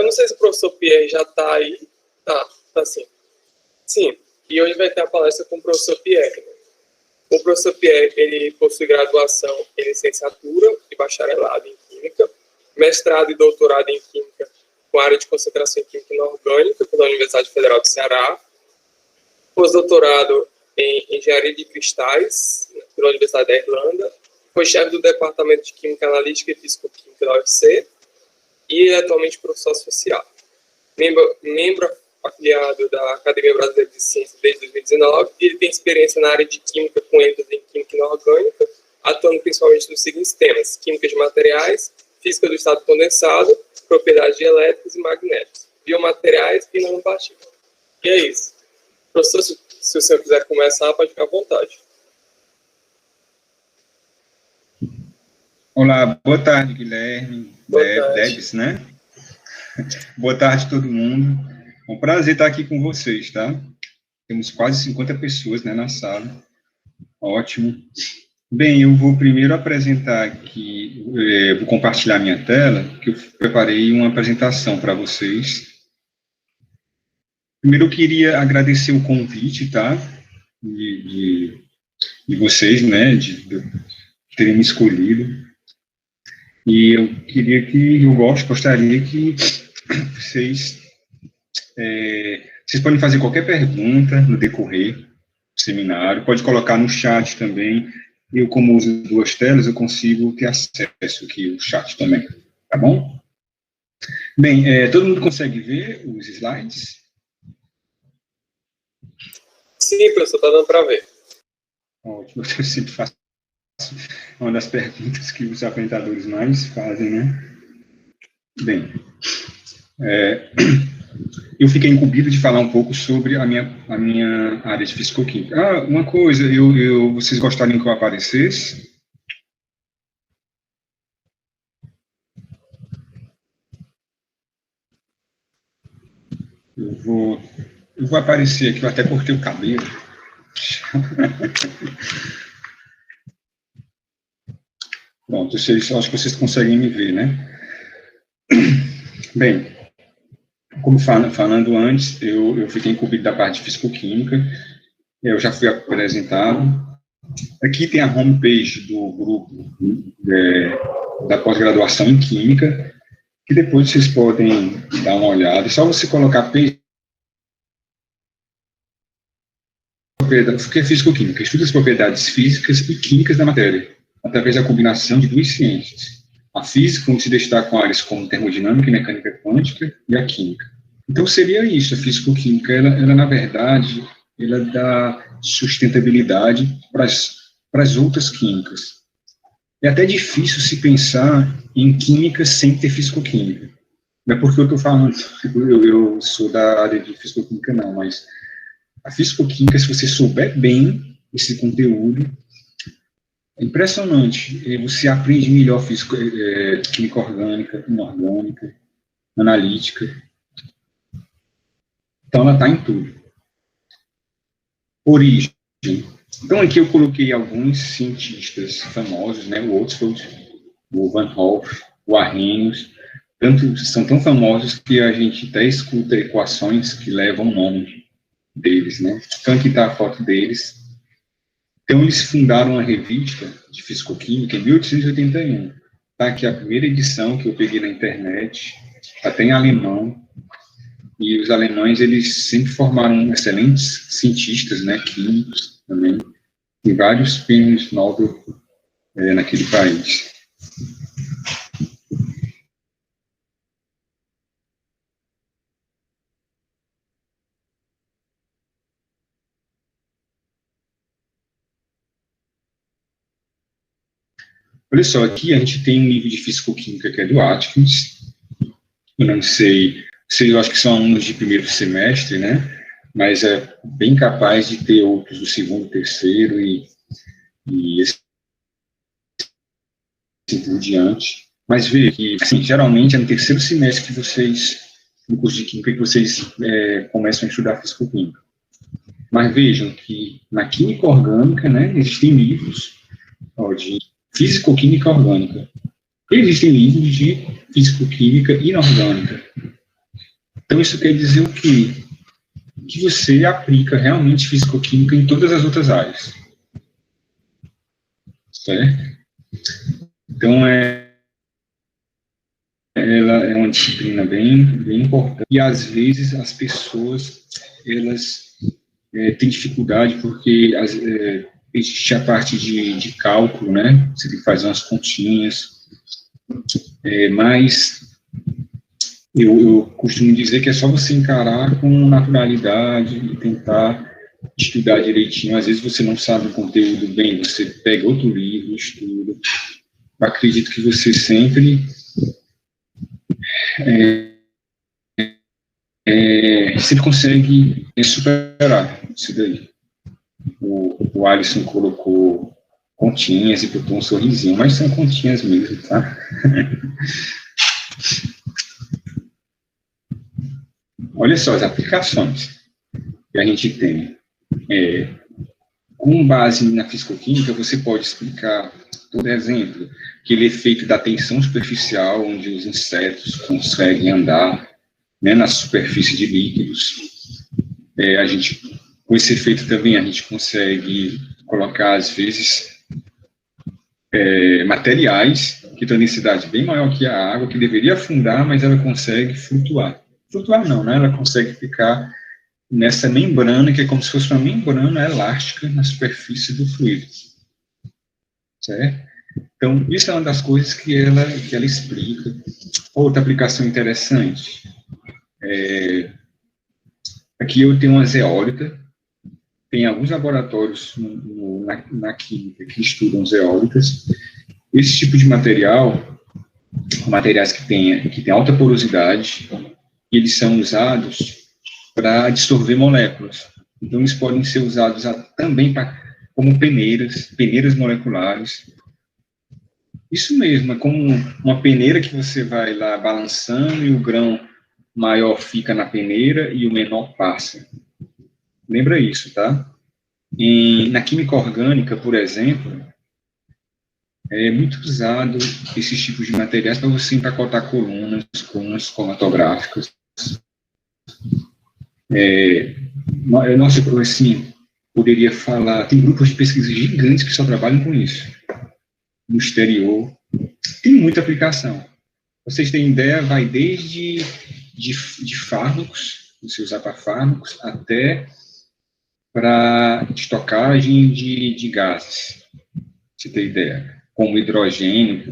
não sei se o professor Pierre já está aí. Tá sim. Sim, e hoje vai ter a palestra com o professor Pierre. O professor Pierre, ele possui graduação em licenciatura e bacharelado em Química, mestrado e doutorado em Química com área de concentração em Química Inorgânica pela Universidade Federal do Ceará, pós-doutorado em Engenharia de Cristais pela Universidade da Irlanda, foi chefe do Departamento de Química Analítica e Físico-Química da UFC e é atualmente professor associado. Membro afiliado da Academia Brasileira de Ciências desde 2019, e ele tem experiência na área de Química com ênfase em Química Inorgânica, atuando principalmente nos seguintes temas: Química de materiais, Física do estado condensado, Propriedades de elétricos e magnéticos, Biomateriais e nanopartículas. E é isso. Professor, se o senhor quiser começar, pode ficar à vontade. Olá, boa tarde, Guilherme. Boa tarde. Debs, né? Boa tarde, todo mundo. É um prazer estar aqui com vocês, tá? Temos quase 50 pessoas, né, na sala. Ótimo. Bem, eu vou primeiro apresentar aqui, vou compartilhar minha tela, que eu preparei uma apresentação para vocês. Primeiro, eu queria agradecer o convite, tá? De vocês, né, de terem me escolhido. E eu gostaria que vocês podem fazer qualquer pergunta no decorrer do seminário, pode colocar no chat também. Eu, como uso duas telas, eu consigo ter acesso aqui ao chat também, tá bom? Bem, todo mundo consegue ver os slides? Sim, professor, está dando para ver. Ótimo, eu sempre faço uma das perguntas que os apresentadores mais fazem, né? Bem, eu fiquei incumbido de falar um pouco sobre a minha área de fisicoquímica. Uma coisa, vocês gostariam que eu aparecesse? Eu vou aparecer aqui, eu até cortei o cabelo. Pronto, acho que vocês conseguem me ver, né? Bem, como falando antes, eu fiquei incumbido da parte de fisicoquímica, eu já fui apresentado. Aqui tem a homepage do grupo da pós-graduação em Química, que depois vocês podem dar uma olhada. É só você colocar porque é fisicoquímica, estuda as propriedades físicas e químicas da matéria, através da combinação de duas ciências. A física, onde se destacam áreas como termodinâmica e mecânica quântica, e a química. Então, seria isso, a fisicoquímica, ela na verdade, ela dá sustentabilidade para as outras químicas. É até difícil se pensar em química sem ter fisicoquímica. Não é porque eu estou falando, eu sou da área de fisicoquímica, não, mas a fisicoquímica, se você souber bem esse conteúdo, é impressionante. Você aprende melhor química orgânica, inorgânica, analítica. Então, ela está em tudo. Origem. Então, aqui eu coloquei alguns cientistas famosos, né? O Oxford, o Van Hoff, o Arrhenius, são tão famosos que a gente até escuta equações que levam o nome deles, né? Então, aqui está a foto deles. Então, eles fundaram uma revista de fisicoquímica em 1881. Está aqui a primeira edição que eu peguei na internet, até em alemão. E os alemães, eles sempre formaram excelentes cientistas, né, químicos também. Tem vários prêmios Nobel naquele país. Olha só, aqui a gente tem um livro de fisicoquímica que é do Atkins. Eu não sei, eu acho que são alunos de primeiro semestre, né? Mas é bem capaz de ter outros do segundo, terceiro e assim por diante. Mas veja que, assim, geralmente é no terceiro semestre que vocês, no curso de Química, que vocês começam a estudar fisicoquímica. Mas vejam que na Química Orgânica, né, existem livros de fisicoquímica orgânica. Existem livros de fisicoquímica inorgânica. Então, isso quer dizer o quê? Que você aplica realmente físico-química em todas as outras áreas. Certo? Então, ela é uma disciplina bem importante. E, às vezes, as pessoas, elas têm dificuldade porque existe a parte de cálculo, né? Você tem que fazer umas continhas. Mas eu costumo dizer que é só você encarar com naturalidade e tentar estudar direitinho. Às vezes você não sabe o conteúdo bem, você pega outro livro, estuda. Eu acredito que você sempre sempre consegue superar isso daí. O Alisson colocou continhas e botou um sorrisinho, mas são continhas mesmo, tá? Olha só as aplicações que a gente tem. Com base na fisicoquímica, você pode explicar, por exemplo, aquele efeito da tensão superficial, onde os insetos conseguem andar, né, na superfície de líquidos. Com esse efeito também, a gente consegue colocar, às vezes, materiais que têm densidade bem maior que a água, que deveria afundar, mas ela consegue flutuar. Flutuar não, né? Ela consegue ficar nessa membrana, que é como se fosse uma membrana elástica na superfície do fluido. Certo? Então, isso é uma das coisas que ela explica. Outra aplicação interessante. Aqui eu tenho uma zeólita. Tem alguns laboratórios na química que estudam zeólitas. Esse tipo de material, materiais que tem alta porosidade, eles são usados para dissolver moléculas. Então, eles podem ser usados também como peneiras moleculares. Isso mesmo, é como uma peneira que você vai lá balançando e o grão maior fica na peneira e o menor passa. Lembra isso, tá? Na química orgânica, por exemplo, é muito usado esses tipos de materiais para você empacotar colunas cromatográficas. Nossa, assim, poderia falar, tem grupos de pesquisa gigantes que só trabalham com isso. No exterior, tem muita aplicação. Vocês têm ideia, vai desde de fármacos, você usar para fármacos, até para estocagem de gases. Você tem ideia? Como hidrogênio,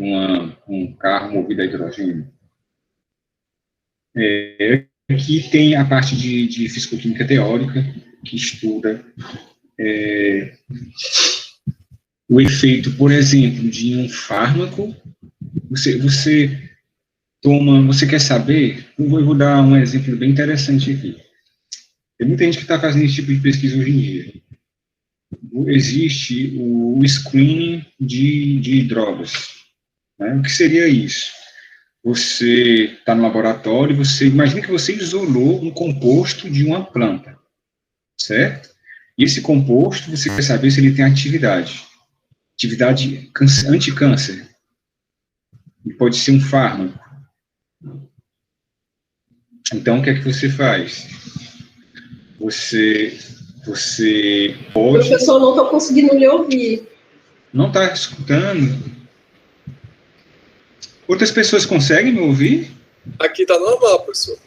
um carro movido a hidrogênio. Aqui tem a parte de fisicoquímica teórica, que estuda o efeito, por exemplo, de um fármaco. Você quer saber? Eu vou dar um exemplo bem interessante aqui. Tem muita gente que está fazendo esse tipo de pesquisa hoje em dia. Existe o screening de drogas. Né? O que seria isso? Você está no laboratório, imagina que você isolou um composto de uma planta, certo? E esse composto, você quer saber se ele tem atividade anti-câncer. Pode ser um fármaco. Então, o que é que você faz? Você pode... Professor, não estou conseguindo lhe ouvir. Não está escutando? Outras pessoas conseguem me ouvir? Aqui está normal, professor.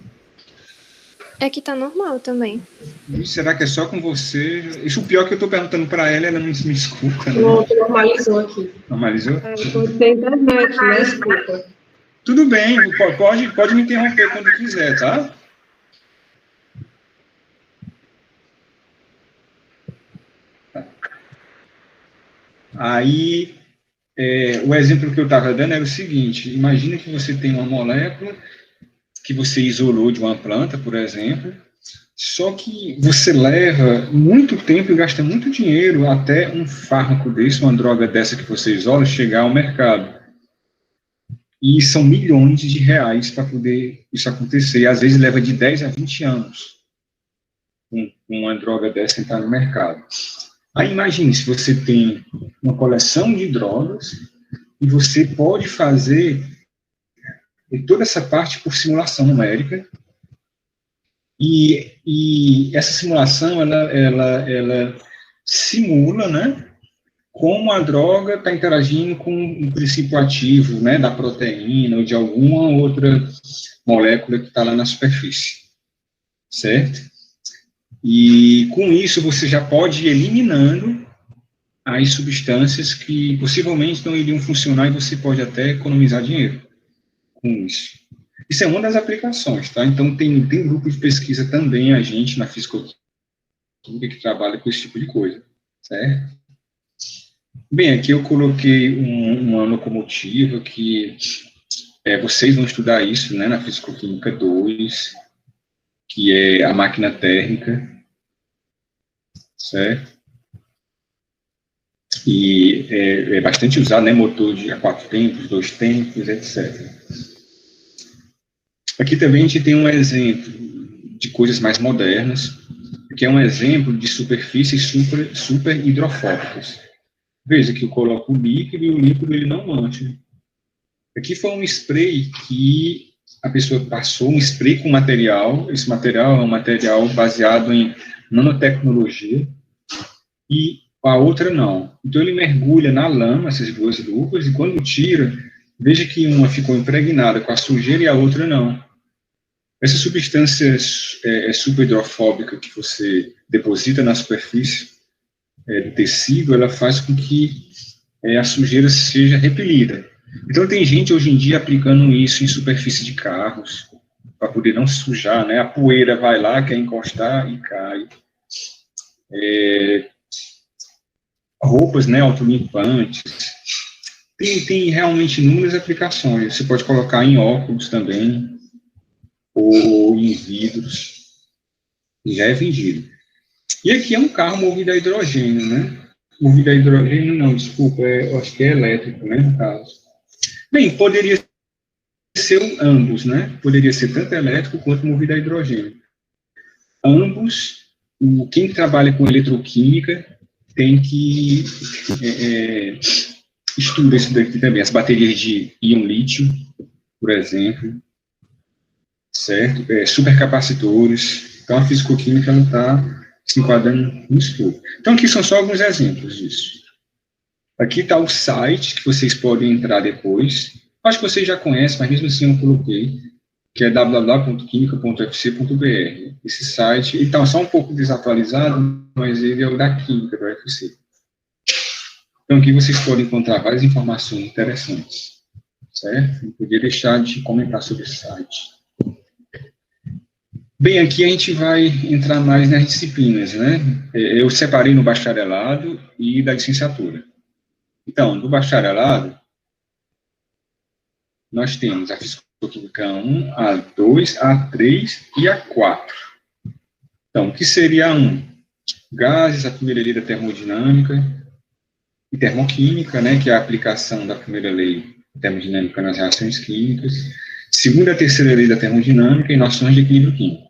Aqui tá normal também. Será que é só com você? Isso, o pior que eu estou perguntando para ela não me escuta. Né? Pronto, normalizou aqui. Normalizou? Pode ser internet, né? Desculpa. Tudo bem, pode me interromper quando quiser, tá? Aí, o exemplo que eu estava dando era o seguinte: imagina que você tem uma molécula que você isolou de uma planta, por exemplo, só que você leva muito tempo e gasta muito dinheiro até um fármaco desse, uma droga dessa que você isola, chegar ao mercado. E são milhões de reais para poder isso acontecer. E às vezes leva de 10 a 20 anos uma droga dessa entrar no mercado. Aí imagine se você tem uma coleção de drogas e você pode fazer toda essa parte por simulação numérica E essa simulação, ela simula, né, como a droga está interagindo com o princípio ativo, né, da proteína ou de alguma outra molécula que está lá na superfície, certo? E com isso você já pode ir eliminando as substâncias que possivelmente não iriam funcionar e você pode até economizar dinheiro com isso. Isso é uma das aplicações, tá? Então tem grupo de pesquisa também, a gente na fisicoquímica que trabalha com esse tipo de coisa, certo? Bem, aqui eu coloquei uma locomotiva que vocês vão estudar isso, né, na Fisicoquímica 2, que é a máquina térmica, certo? E é bastante usado, né, motor de 4 tempos, 2 tempos, etc. Aqui também a gente tem um exemplo de coisas mais modernas, que é um exemplo de superfícies super hidrofóbicas. Veja que eu coloco o líquido e o líquido ele não mancha. Aqui foi um spray que a pessoa passou, um spray com material. Esse material é um material baseado em nanotecnologia e a outra não. Então ele mergulha na lama, essas duas luvas, e quando tira, veja que uma ficou impregnada com a sujeira e a outra não. Essa substância super hidrofóbica que você deposita na superfície do tecido, ela faz com que a sujeira seja repelida. Então, tem gente hoje em dia aplicando isso em superfície de carros, para poder não sujar, né? A poeira vai lá, quer encostar e cai. Roupas, né, autolimpantes. Tem realmente inúmeras aplicações. Você pode colocar em óculos também, ou em vidros. Já é vendido. E aqui é um carro movido a hidrogênio, né? Movido a hidrogênio, não, desculpa, eu acho que é elétrico, né, no caso. Bem, poderia ser ambos, né? Poderia ser tanto elétrico quanto movido a hidrogênio. Ambos, quem trabalha com eletroquímica tem que estudar isso daqui também. As baterias de íon lítio, por exemplo, certo? Supercapacitores. Então, a fisicoquímica não está se enquadrando nisso tudo. Então, aqui são só alguns exemplos disso. Aqui está o site que vocês podem entrar depois. Acho que vocês já conhecem, mas mesmo assim eu coloquei, que é www.quimica.ufc.br. Esse site, ele está só um pouco desatualizado, mas ele é o da Química, do UFC. Então, aqui vocês podem encontrar várias informações interessantes, certo? Não podia deixar de comentar sobre esse site. Bem, aqui a gente vai entrar mais nas disciplinas, né? Eu separei no bacharelado e da licenciatura. Então, no bacharelado, nós temos a Fisicoquímica 1, a 2, a 3 e a 4. Então, o que seria a 1? Gases, a primeira lei da termodinâmica e termoquímica, né, que é a aplicação da primeira lei termodinâmica nas reações químicas. Segunda e terceira lei da termodinâmica e noções de equilíbrio químico.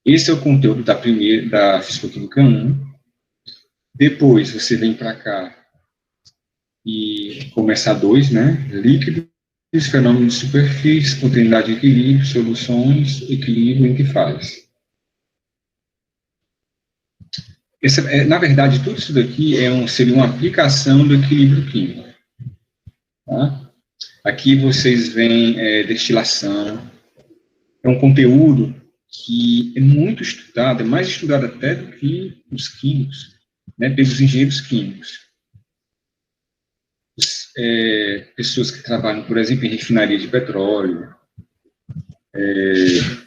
Esse é o conteúdo da Fisicoquímica 1. Depois, você vem para cá e começa a 2, né? Líquidos, fenômenos de superfície, continuidade de equilíbrio, soluções, equilíbrio entre fases. Na verdade, tudo isso daqui seria uma aplicação do equilíbrio químico. Tá? Aqui vocês veem destilação. É um conteúdo que é muito estudado, é mais estudado até do que os químicos, né, pelos engenheiros químicos. Pessoas que trabalham, por exemplo, em refinaria de petróleo.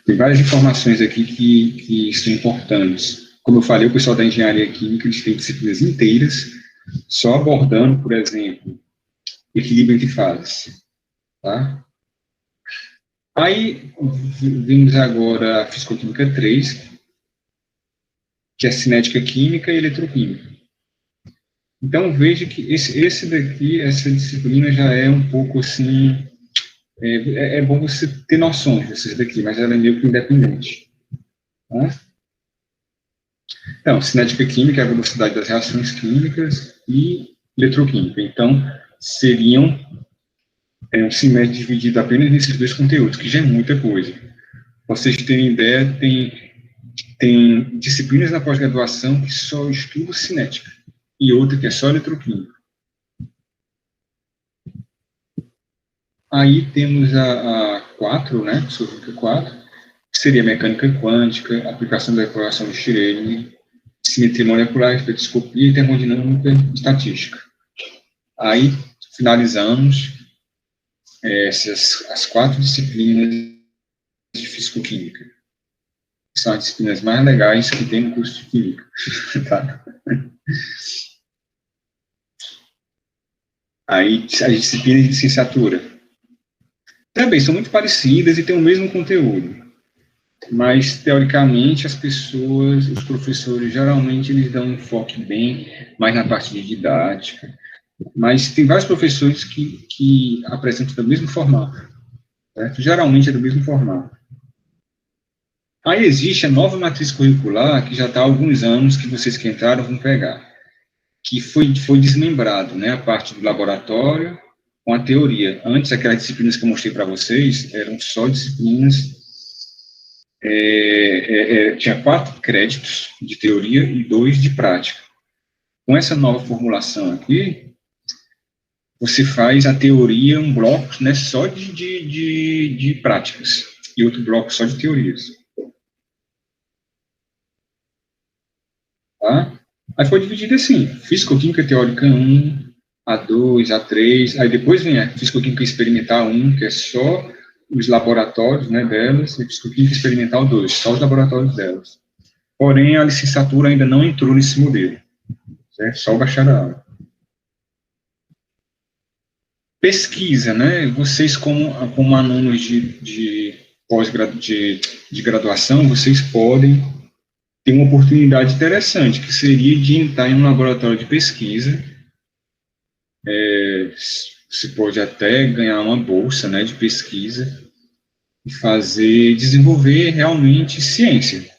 Tem várias informações aqui que são importantes. Como eu falei, o pessoal da engenharia química, eles têm disciplinas inteiras só abordando, por exemplo, equilíbrio entre fases. Tá? Aí, vimos agora a Fisicoquímica 3, que é cinética química e eletroquímica. Então, veja que essa disciplina já é um pouco assim, é bom você ter noções dessas daqui, mas ela é meio que independente. Tá? Então, cinética química é a velocidade das reações químicas e eletroquímica. Então, seriam um semestre dividido apenas nesses dois conteúdos, que já é muita coisa. vocês terem ideia, tem disciplinas na pós-graduação que só estudam cinética, e outra que é só eletroquímica. Aí temos a 4, né, Sofística 4, que seria mecânica quântica, aplicação da equação de Schrödinger, simetria molecular, espectroscopia, termodinâmica e estatística. Aí finalizamos as 4 disciplinas de físico-química. São as disciplinas mais legais que tem no curso de química. Tá? Aí as disciplinas de licenciatura também são muito parecidas e têm o mesmo conteúdo. Mas, teoricamente, os professores, geralmente, eles dão um enfoque bem mais na parte de didática. Mas tem vários professores que apresentam do mesmo formato. Certo? Geralmente é do mesmo formato. Aí existe a nova matriz curricular, que já está há alguns anos, que vocês que entraram vão pegar, que foi desmembrado, né, a parte do laboratório com a teoria. Antes, aquelas disciplinas que eu mostrei para vocês eram só disciplinas, tinha 4 créditos de teoria e 2 de prática. Com essa nova formulação aqui, você faz a teoria um bloco, né, só de práticas, e outro bloco só de teorias. Tá? Aí foi dividido assim, Físico-Química Teórica 1, A2, A3, aí depois vem a Físico-Química Experimental 1, que é só os laboratórios, né, delas, e Físico-Química Experimental 2, só os laboratórios delas. Porém, a licenciatura ainda não entrou nesse modelo, certo? Só o bacharelado. Pesquisa, né, vocês como alunos de graduação, vocês podem tem uma oportunidade interessante, que seria de entrar em um laboratório de pesquisa. Você pode até ganhar uma bolsa, né, de pesquisa e desenvolver realmente ciência.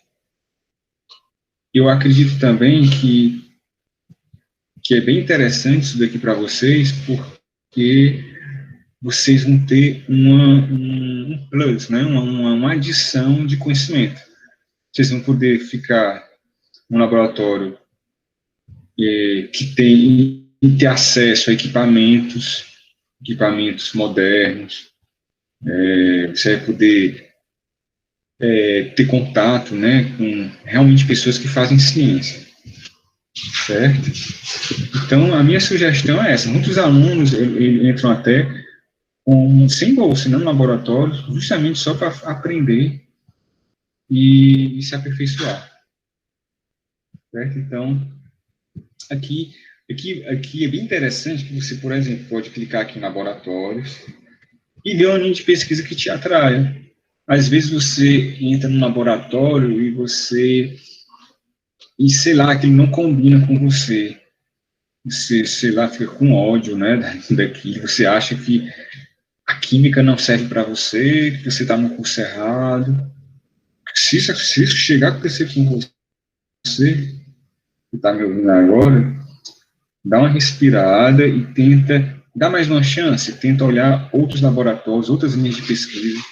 Eu acredito também que é bem interessante isso daqui para vocês, porque vocês vão ter um plus, né, uma adição de conhecimento. Vocês vão poder ficar num laboratório que ter acesso a equipamentos modernos. Você vai poder ter contato, né, com realmente pessoas que fazem ciência, certo? Então, a minha sugestão é essa. Muitos alunos entram até sem bolsa, no laboratório, justamente só para aprender e se aperfeiçoar, certo? Então, aqui é bem interessante que você, por exemplo, pode clicar aqui em laboratórios e ver uma linha de pesquisa que te atraia. Às vezes você entra no laboratório sei lá, que ele não combina com você. Você, sei lá, fica com ódio, né, daquilo. Você acha que a química não serve para você, que você está no curso errado. Se isso chegar a acontecer com você, que está me ouvindo agora, dá uma respirada e tenta dar mais uma chance, tenta olhar outros laboratórios, outras linhas de pesquisa.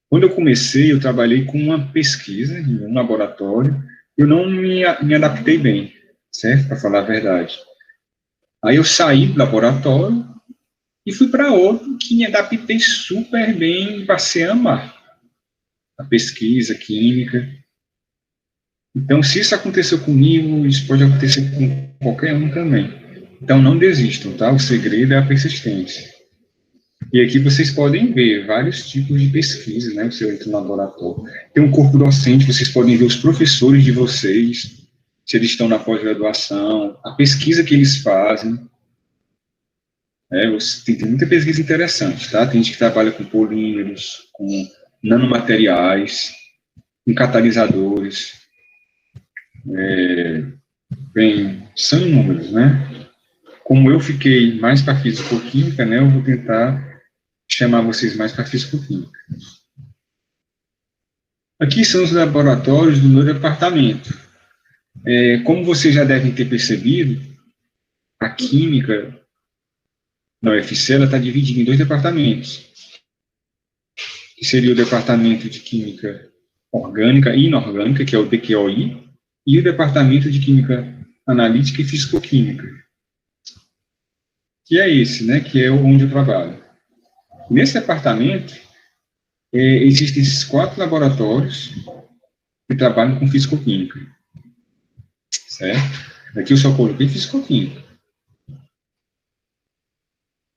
Quando eu comecei, eu trabalhei com uma pesquisa em um laboratório, eu não me adaptei bem, certo? Para falar a verdade. Aí eu saí do laboratório e fui para outro que me adaptei super bem e passei a amar a pesquisa, a química. Então, se isso aconteceu comigo, isso pode acontecer com qualquer um também. Então, não desistam, tá? O segredo é a persistência. E aqui vocês podem ver vários tipos de pesquisa, né? Você entra no laboratório. Tem um corpo docente, vocês podem ver os professores de vocês, se eles estão na pós-graduação, a pesquisa que eles fazem. Tem muita pesquisa interessante, tá? Tem gente que trabalha com polímeros, com nanomateriais, com catalisadores. São inúmeros, né? Como eu fiquei mais para físico-química, né, eu vou tentar chamar vocês mais para físico-química. Aqui são os laboratórios do meu departamento. Como vocês já devem ter percebido, a química na UFC está dividida em 2 departamentos, que seria o departamento de química orgânica e inorgânica, que é o DQOI, e o departamento de química analítica e fisicoquímica, que é esse, né, que é onde eu trabalho. Nesse departamento, existem esses 4 laboratórios que trabalham com fisicoquímica, certo? Aqui eu só coloquei fisicoquímica.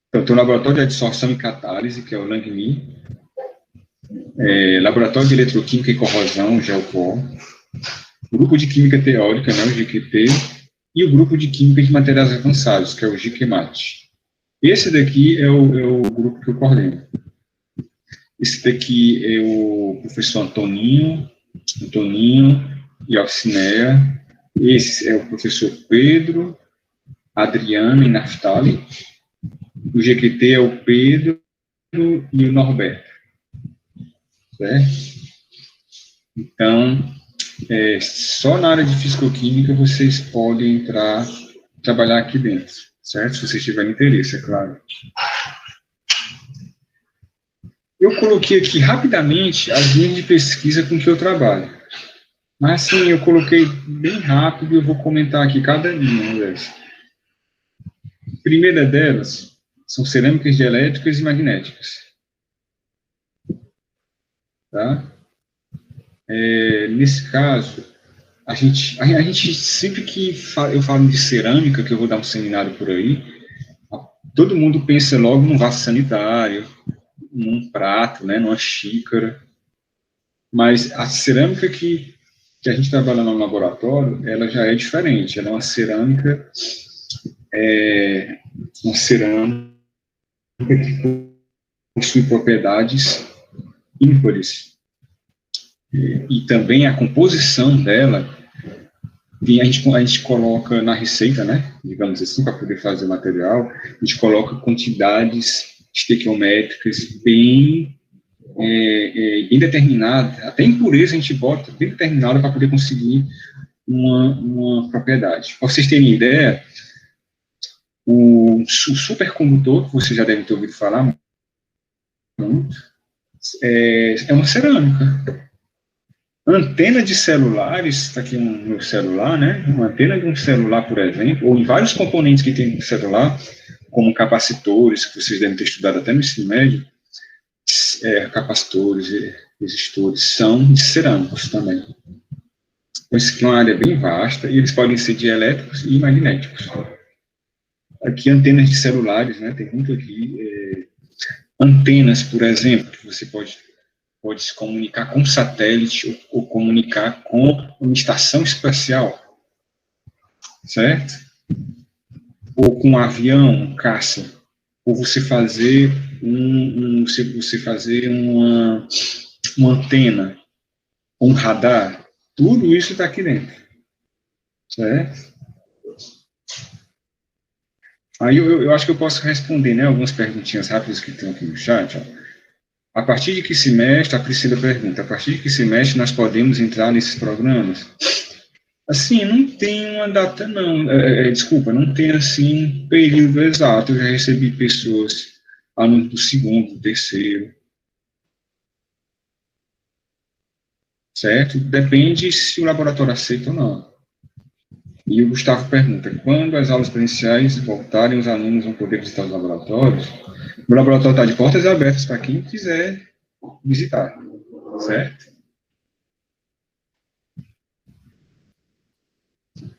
Então, tem o laboratório de adsorção e catálise, que é o LANGMI, laboratório de eletroquímica e corrosão, o GEOCOR, grupo de química teórica, né, o GQT, e o grupo de química de materiais avançados, que é o GQMAT. Esse daqui é o grupo que eu coordeno. Esse daqui é o professor Antoninho e Alcineia. Esse é o professor Pedro, Adriana e Naftali. O GQT é o Pedro e o Norberto. Certo? Então, só na área de fisicoquímica vocês podem trabalhar aqui dentro, certo? Se vocês tiverem interesse, é claro. Eu coloquei aqui rapidamente as linhas de pesquisa com que eu trabalho. Mas, assim, eu coloquei bem rápido e eu vou comentar aqui cada linha dessa. A primeira delas são cerâmicas dielétricas e magnéticas. Tá? Nesse caso, a gente sempre que eu falo de cerâmica, que eu vou dar um seminário por aí, todo mundo pensa logo num vaso sanitário, num prato, né, numa xícara. Mas a cerâmica que a gente trabalha no laboratório, ela já é diferente. Ela é uma cerâmica que possui propriedades ímpares. E também a composição dela, a gente coloca na receita, né, digamos assim, para poder fazer o material, a gente coloca quantidades estequiométricas bem determinadas, até impureza a gente bota bem determinada para poder conseguir uma propriedade. Para vocês terem ideia, o supercondutor, que vocês já devem ter ouvido falar muito, é uma cerâmica. Antena de celulares, está aqui no meu celular, né? Uma antena de um celular, por exemplo, ou em vários componentes que tem no celular, como capacitores, que vocês devem ter estudado até no ensino médio, capacitores e resistores, são de cerâmicos também. Então, isso aqui é uma área bem vasta, e eles podem ser dielétricos e magnéticos. Aqui, antenas de celulares, né? Tem muito aqui. Antenas, por exemplo, que você pode se comunicar com satélite ou comunicar com uma estação espacial, certo? Ou com um avião, um caça, ou você fazer uma antena, um radar, tudo isso está aqui dentro, certo? Aí eu acho que eu posso responder, né, algumas perguntinhas rápidas que tem aqui no chat, ó. A partir de que semestre, a Priscila pergunta, a partir de que semestre nós podemos entrar nesses programas? Assim, não tem uma data, não. Desculpa, não tem, assim, um período exato. Eu já recebi pessoas, alunos do segundo, do terceiro. Certo? Depende se o laboratório aceita ou não. E o Gustavo pergunta, quando as aulas presenciais voltarem, os alunos vão poder visitar os laboratórios? O laboratório está de portas abertas para quem quiser visitar, certo?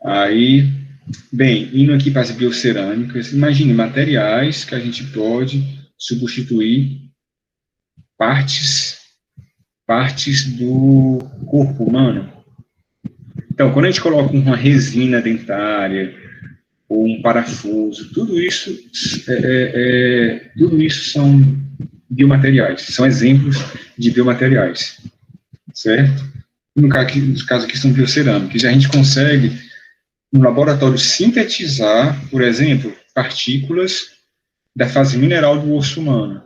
Aí, bem, indo aqui para as biocerâmicas, imagine materiais que a gente pode substituir partes do corpo humano. Então, quando a gente coloca uma resina dentária, ou um parafuso, tudo isso são biomateriais, são exemplos de biomateriais, certo? No caso aqui são biocerâmicas, e a gente consegue, no laboratório, sintetizar, por exemplo, partículas da fase mineral do osso humano.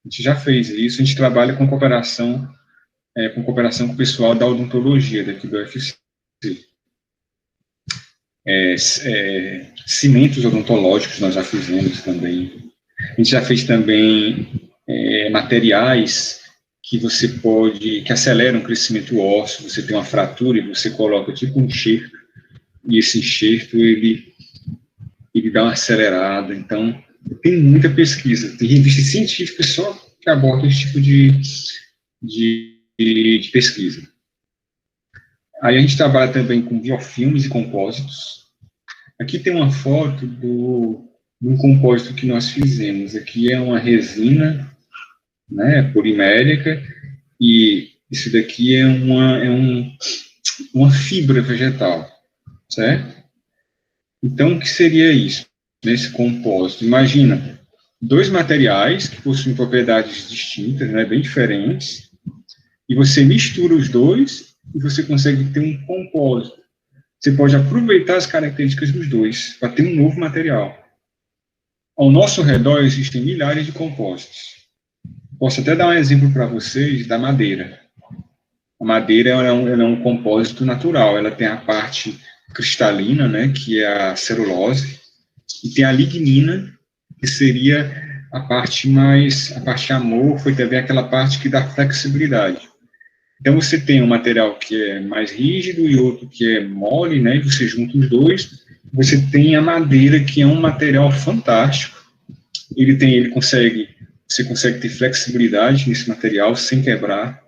A gente já fez isso, a gente trabalha com cooperação com o pessoal da odontologia daqui do UFC. Cimentos odontológicos nós já fizemos também. A gente já fez também materiais que aceleram o crescimento ósseo. Você tem uma fratura e você coloca tipo um enxerto, e esse enxerto, ele dá uma acelerada. Então, tem muita pesquisa. Tem revistas científicas só que abordam esse tipo de pesquisa. Aí a gente trabalha também com biofilmes e compósitos. Aqui tem uma foto de um compósito que nós fizemos. Aqui é uma resina, né, polimérica, e isso daqui é uma fibra vegetal, certo? Então, o que seria isso, nesse compósito? Imagina, dois materiais que possuem propriedades distintas, né, bem diferentes, e você mistura os dois e você consegue ter um compósito. Você pode aproveitar as características dos dois para ter um novo material. Ao nosso redor existem milhares de compósitos. Posso até dar um exemplo para vocês da madeira. A madeira ela é um compósito natural. Ela tem a parte cristalina, né, que é a celulose, e tem a lignina, que seria a parte amorfa, e também aquela parte que dá flexibilidade. Então, você tem um material que é mais rígido e outro que é mole, né? E você junta os dois, você tem a madeira, que é um material fantástico. Você consegue ter flexibilidade nesse material sem quebrar.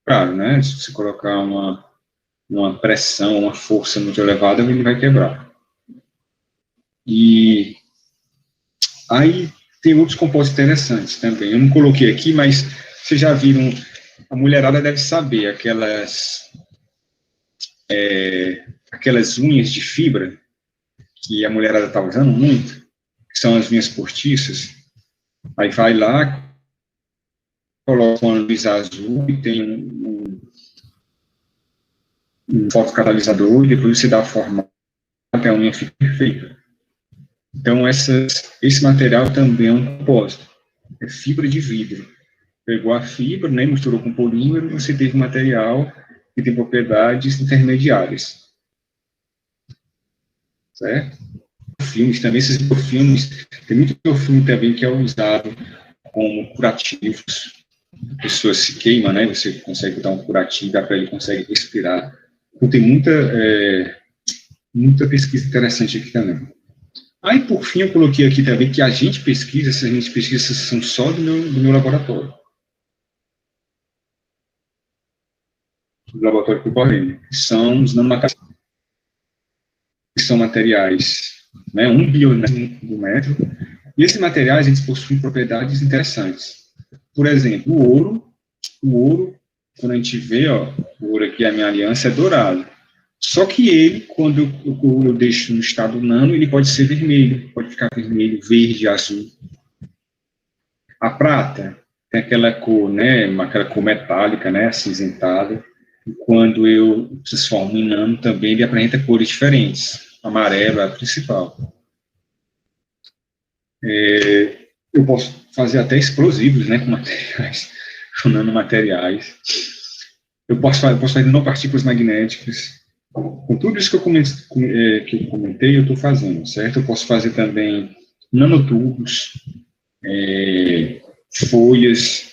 Claro, né? Se você colocar uma pressão, uma força muito elevada, ele vai quebrar. E aí tem outros compostos interessantes também. Eu não coloquei aqui, mas vocês já viram. A mulherada deve saber aquelas unhas de fibra que a mulherada está usando muito, que são as unhas postiças. Aí vai lá, coloca uma luz azul e tem um fotocatalisador, e depois você dá a forma até a unha fica perfeita. Então, esse material também é um compósito. É fibra de vidro. Pegou a fibra, né, misturou com polímero, você teve um material que tem propriedades intermediárias. Certo? Filmes também, esses biofilmes, tem muito biofilme também que é usado como curativos. A pessoa se queima, né, você consegue dar um curativo, a pele consegue respirar. Então, tem muita pesquisa interessante aqui também. Aí, por fim, eu coloquei aqui também que essas pesquisas são só do meu laboratório. Do laboratório que eu corri, são os nanomateriais, que são materiais, né, 1 bilhões e esses materiais, eles possuem propriedades interessantes. Por exemplo, o ouro, quando a gente vê, ó, o ouro aqui, a minha aliança, é dourado. Só que ele, quando eu deixo no estado nano, ele pode ser vermelho, pode ficar vermelho, verde, azul. A prata tem aquela cor, né, aquela cor metálica, né, acinzentada. E quando eu transformo em nano, também ele apresenta cores diferentes. Amarelo é a principal. Eu posso fazer até explosivos, né, com materiais, com nanomateriais. Eu posso fazer nanopartículas magnéticas. Com tudo isso que eu comentei, eu estou fazendo, certo? Eu posso fazer também nanotubos, folhas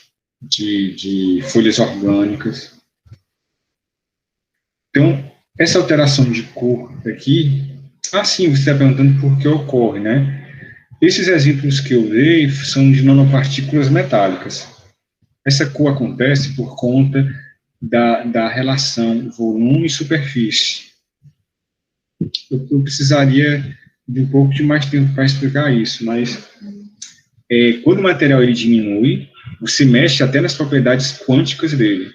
folhas orgânicas. Então, essa alteração de cor aqui, sim, você está perguntando por que ocorre, né? Esses exemplos que eu dei são de nanopartículas metálicas. Essa cor acontece por conta da relação volume e superfície. Eu precisaria de um pouco de mais tempo para explicar isso, mas quando o material ele diminui, você mexe até nas propriedades quânticas dele.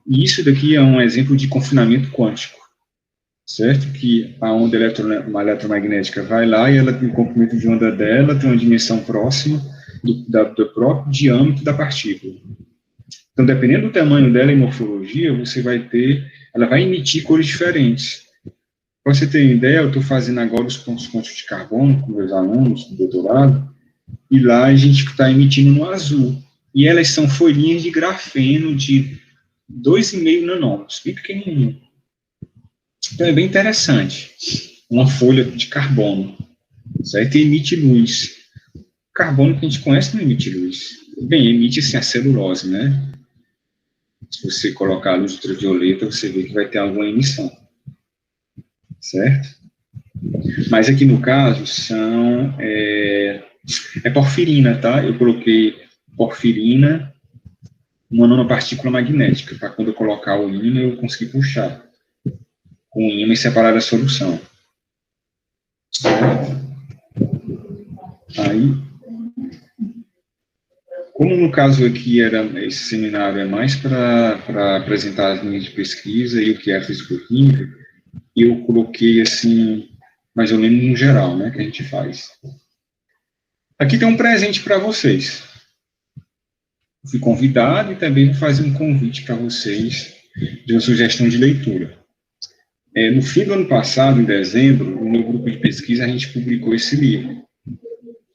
E isso daqui é um exemplo de confinamento quântico, certo? Que a onda eletromagnética vai lá e ela tem o comprimento de onda dela, tem uma dimensão próxima do próprio diâmetro da partícula. Então, dependendo do tamanho dela e morfologia, ela vai emitir cores diferentes. Para você ter uma ideia, eu estou fazendo agora os pontos quânticos de carbono com meus alunos do doutorado, e lá a gente está emitindo no azul. E elas são folhinhas de grafeno de 2,5 nanômetros, bem pequenininho. Então, é bem interessante. Uma folha de carbono, certo? E emite luz. O carbono que a gente conhece não emite luz. Bem, emite, assim, a celulose, né? Se você colocar a luz ultravioleta, você vê que vai ter alguma emissão, certo? Mas aqui no caso é porfirina, tá? Eu coloquei porfirina, uma nanopartícula magnética, para quando eu colocar o ímã eu conseguir puxar com o ímã e separar a solução. Aí, como no caso aqui esse seminário é mais para apresentar as linhas de pesquisa e o que é fisicoquímica, eu coloquei assim, mais ou menos no geral, né, que a gente faz. Aqui tem um presente para vocês. Fui convidado e também vou fazer um convite para vocês de uma sugestão de leitura. No fim do ano passado, em dezembro, no meu grupo de pesquisa, a gente publicou esse livro.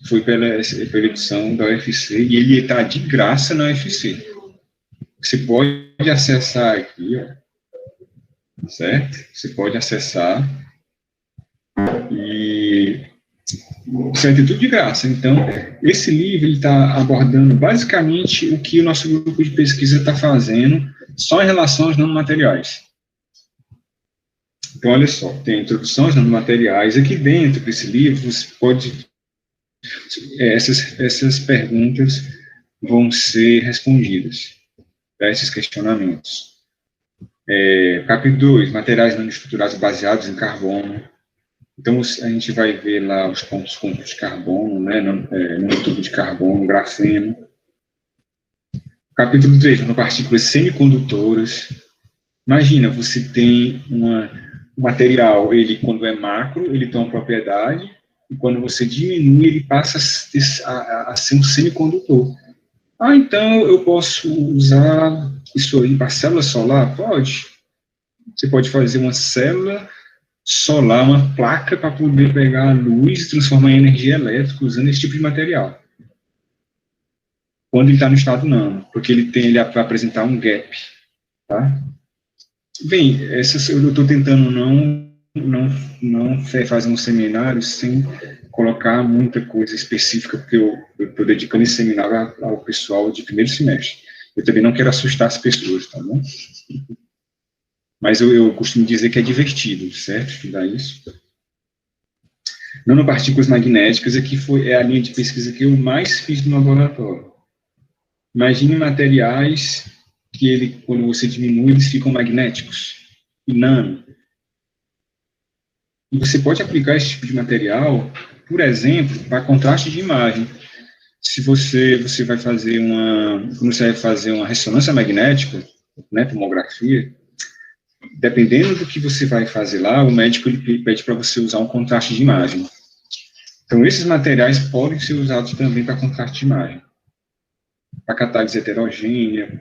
Foi pela edição da UFC e ele está de graça na UFC. Você pode acessar aqui, ó, certo? Você pode acessar e você vai ter tudo de graça. Então, esse livro está abordando basicamente o que o nosso grupo de pesquisa está fazendo só em relação aos nanomateriais. Então, olha só, tem a introdução aos nanomateriais. Aqui dentro desse livro, você pode... Essas perguntas vão ser respondidas, tá? Esses questionamentos. Capítulo 2, materiais nanoestruturados baseados em carbono. Então, a gente vai ver lá os pontos de carbono, né, nanotubo de carbono, grafeno. Capítulo 3, nanopartículas semicondutoras. Imagina, você tem um material, ele quando é macro, ele tem uma propriedade, e quando você diminui, ele passa a ser um semicondutor. Então eu posso usar isso aí para célula solar? Pode. Você pode fazer uma célula solar, uma placa para poder pegar a luz e transformar em energia elétrica usando esse tipo de material. Quando ele está no estado nano, porque ele vai apresentar um gap, tá? Bem, eu estou tentando não fazer um seminário sem colocar muita coisa específica, porque eu estou dedicando esse seminário ao pessoal de primeiro semestre. Eu também não quero assustar as pessoas, tá bom? Mas eu costumo dizer que é divertido, certo? Estudar isso. Nanopartículas magnéticas, aqui é a linha de pesquisa que eu mais fiz no laboratório. Imagine materiais que quando você diminui, eles ficam magnéticos, e nano. E você pode aplicar esse tipo de material, por exemplo, para contraste de imagem. Se você vai fazer uma ressonância magnética, né, tomografia, dependendo do que você vai fazer lá, o médico ele pede para você usar um contraste de imagem. Então, esses materiais podem ser usados também para contraste de imagem. Para catálise heterogênea,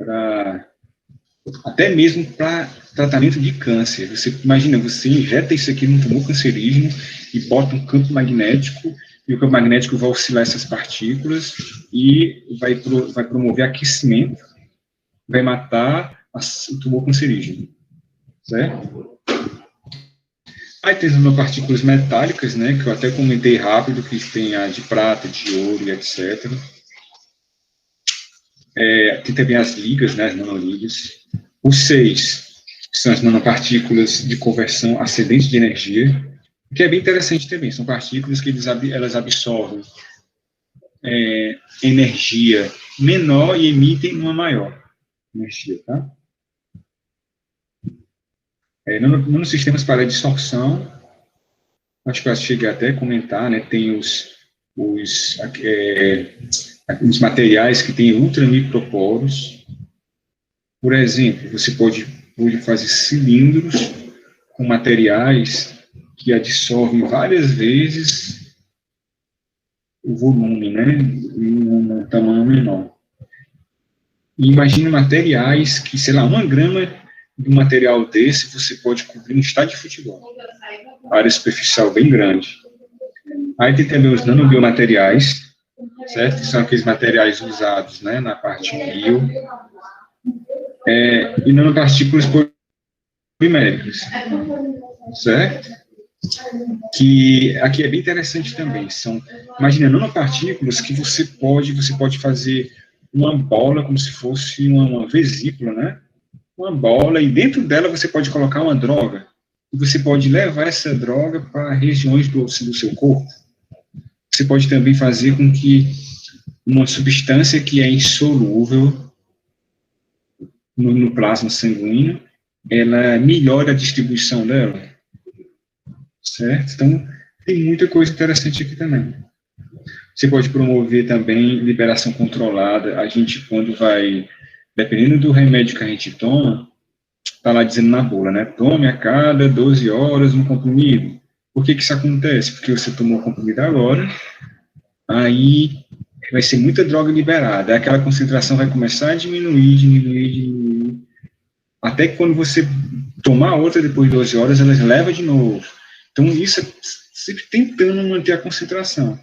até mesmo para tratamento de câncer. Você imagina, você injeta isso aqui num tumor cancerígeno e bota um campo magnético, e o campo magnético vai oscilar essas partículas e vai promover aquecimento, vai matar o tumor cancerígeno, certo? Aí tem as nanopartículas metálicas, né, que eu até comentei rápido, que tem a de prata, de ouro e etc. Tem também as ligas, né, as nanoligas. Os 6 são as nanopartículas de conversão ascendente de energia, que é bem interessante também. São partículas que elas absorvem energia menor e emitem uma maior energia, tá? Nanosistemas para dissorção, acho que eu cheguei até a comentar, né, tem os materiais que têm ultramicroporos. Por exemplo, você pode fazer cilindros com materiais que absorvem várias vezes o volume, né, em um tamanho menor. E imagine materiais que, sei lá, 1 grama de um material desse, você pode cobrir um estádio de futebol. Área superficial bem grande. Aí tem também os nanobiomateriais, certo? Que são aqueles materiais usados, né, na parte bio. E nanopartículas poliméricas, certo? Que aqui é bem interessante também. Imagina, nanopartículas que você pode fazer uma bola como se fosse uma vesícula, né? uma bola e dentro dela você pode colocar uma droga. E você pode levar essa droga para regiões do seu corpo. Você pode também fazer com que uma substância que é insolúvel no plasma sanguíneo, ela melhore a distribuição dela. Certo? Então, tem muita coisa interessante aqui também. Você pode promover também liberação controlada. A gente, quando vai, dependendo do remédio que a gente toma, está lá dizendo na bula, né? Tome a cada 12 horas um comprimido. Por que isso acontece? Porque você tomou o comprimido agora, aí vai ser muita droga liberada. Aí aquela concentração vai começar a diminuir, até que quando você tomar outra depois de 12 horas, ela leva de novo. Então, isso é sempre tentando manter a concentração.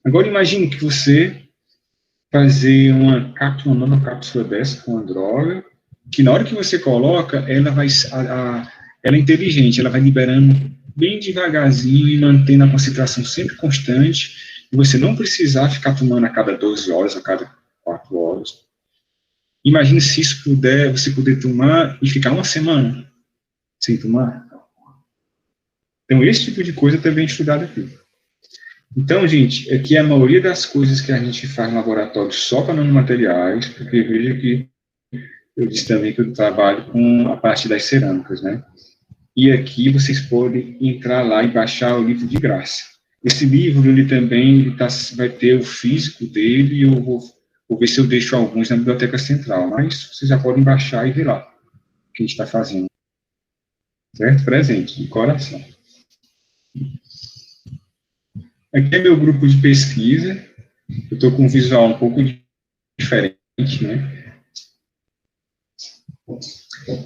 Agora, imagine que você fazer uma nanocápsula dessa com a droga, que na hora que você coloca, ela é inteligente, ela vai liberando bem devagarzinho e mantendo a concentração sempre constante, e você não precisar ficar tomando a cada 12 horas, a cada 4 horas. Imagine se isso você poder tomar e ficar uma semana sem tomar. Então, esse tipo de coisa também é estudado aqui. Então, gente, aqui a maioria das coisas que a gente faz no laboratório só para nanomateriais, porque veja que eu disse também que eu trabalho com a parte das cerâmicas, né? E aqui vocês podem entrar lá e baixar o livro de graça. Esse livro, ele também vai ter o físico dele, e eu vou ver se eu deixo alguns na Biblioteca Central, mas vocês já podem baixar e ver lá o que a gente está fazendo. Certo? Presente, de coração. Aqui é meu grupo de pesquisa. Eu estou com um visual um pouco diferente, né?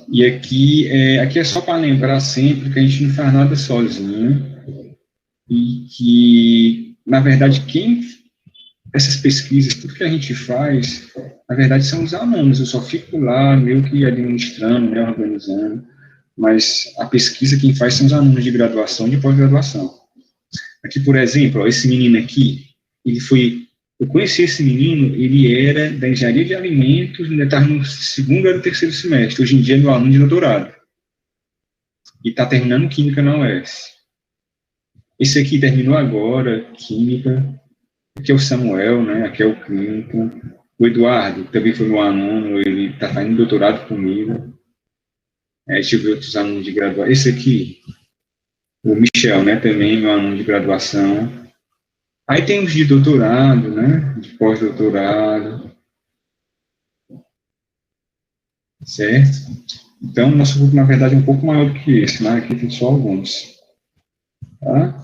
E aqui é só para lembrar sempre que a gente não faz nada sozinho e que, na verdade, essas pesquisas, tudo que a gente faz, na verdade, são os alunos. Eu só fico lá, meio que administrando, né, organizando, mas a pesquisa quem faz são os alunos de graduação e de pós-graduação. Aqui, por exemplo, ó, esse menino aqui, eu conheci esse menino, ele era da engenharia de alimentos, ainda estava no segundo ou terceiro semestre. Hoje em dia é meu aluno de doutorado. E está terminando química na UES. Esse aqui terminou agora, química. Aqui é o Samuel, né? Aqui é o Clinton. O Eduardo também foi meu aluno, ele está fazendo doutorado comigo. Deixa eu ver outros alunos de graduação. Esse aqui, o Michel, né? Também meu aluno de graduação. Aí tem os de doutorado, né? De pós-doutorado. Certo? Então, nosso grupo, na verdade, é um pouco maior do que esse, né? Aqui tem só alguns. Tá?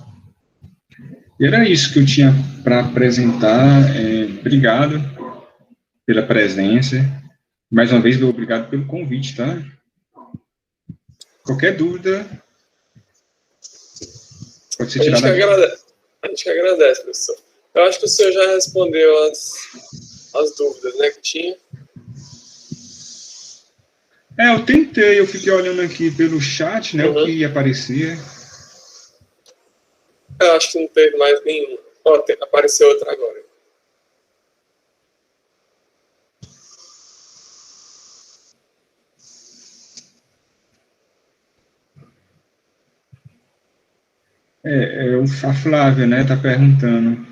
E era isso que eu tinha para apresentar. Obrigado pela presença. Mais uma vez, obrigado pelo convite, tá? Qualquer dúvida, pode ser tirada. A gente que agradece, professor. Eu acho que o senhor já respondeu as dúvidas, né, que tinha. Eu tentei, eu fiquei olhando aqui pelo chat, né, o que aparecia. Eu acho que não teve mais nenhum. Apareceu outra agora. A Flávia, né, está perguntando.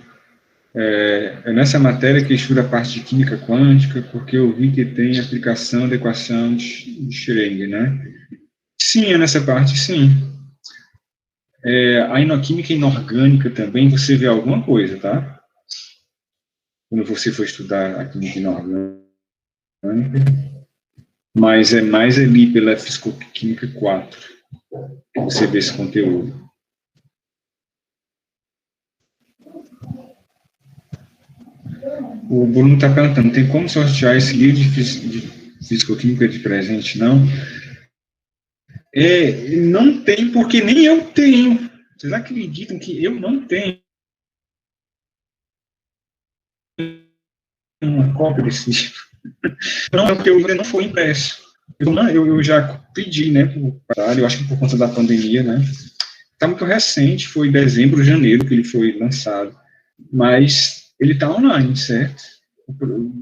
Nessa matéria que estuda a parte de química quântica, porque eu vi que tem aplicação da equação de Schrödinger, né? Sim, é nessa parte, sim. A química inorgânica também, você vê alguma coisa, tá? Quando você for estudar a química inorgânica. Mas é mais ali pela Fisicoquímica 4 que você vê esse conteúdo. O Bruno está perguntando, tem como sortear esse livro de Fisicoquímica de presente, não? Não tem, porque nem eu tenho. Vocês acreditam que eu não tenho uma cópia desse livro? Não, porque o livro não foi impresso. Eu já pedi, né, eu acho que por conta da pandemia, né? Está muito recente, foi em dezembro, janeiro que ele foi lançado. Mas ele está online, certo?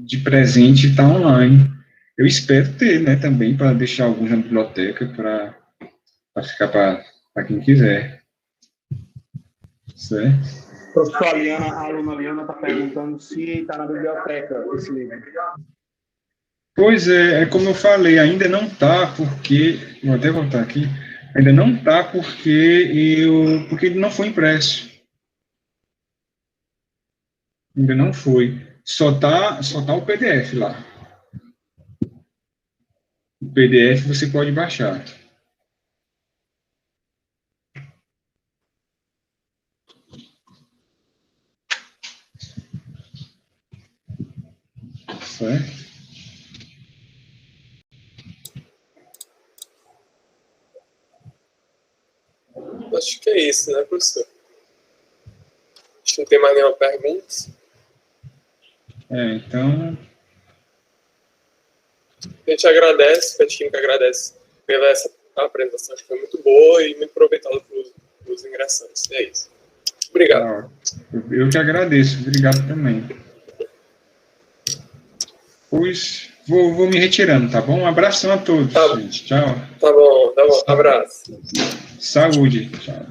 De presente está online. Eu espero ter, né, também, para deixar alguns na biblioteca, para ficar para quem quiser. Certo? Professor Liana, a aluna Liana está perguntando se está na biblioteca esse livro. Pois é como eu falei, ainda não está, porque... Vou até voltar aqui. Ainda não está porque ele não foi impresso. Ainda não foi. Só tá o PDF lá. O PDF você pode baixar. Certo? Acho que é isso, né, professor? Acho que não tem mais nenhuma pergunta. Então... A gente agradece, a Química agradece pela essa apresentação, que foi muito boa e muito proveitosa para os ingressantes. É isso. Obrigado. Eu que agradeço. Obrigado também. Pois vou me retirando, tá bom? Um abração a todos, gente. Tchau. Tá bom. Abraço. Saúde. Tchau.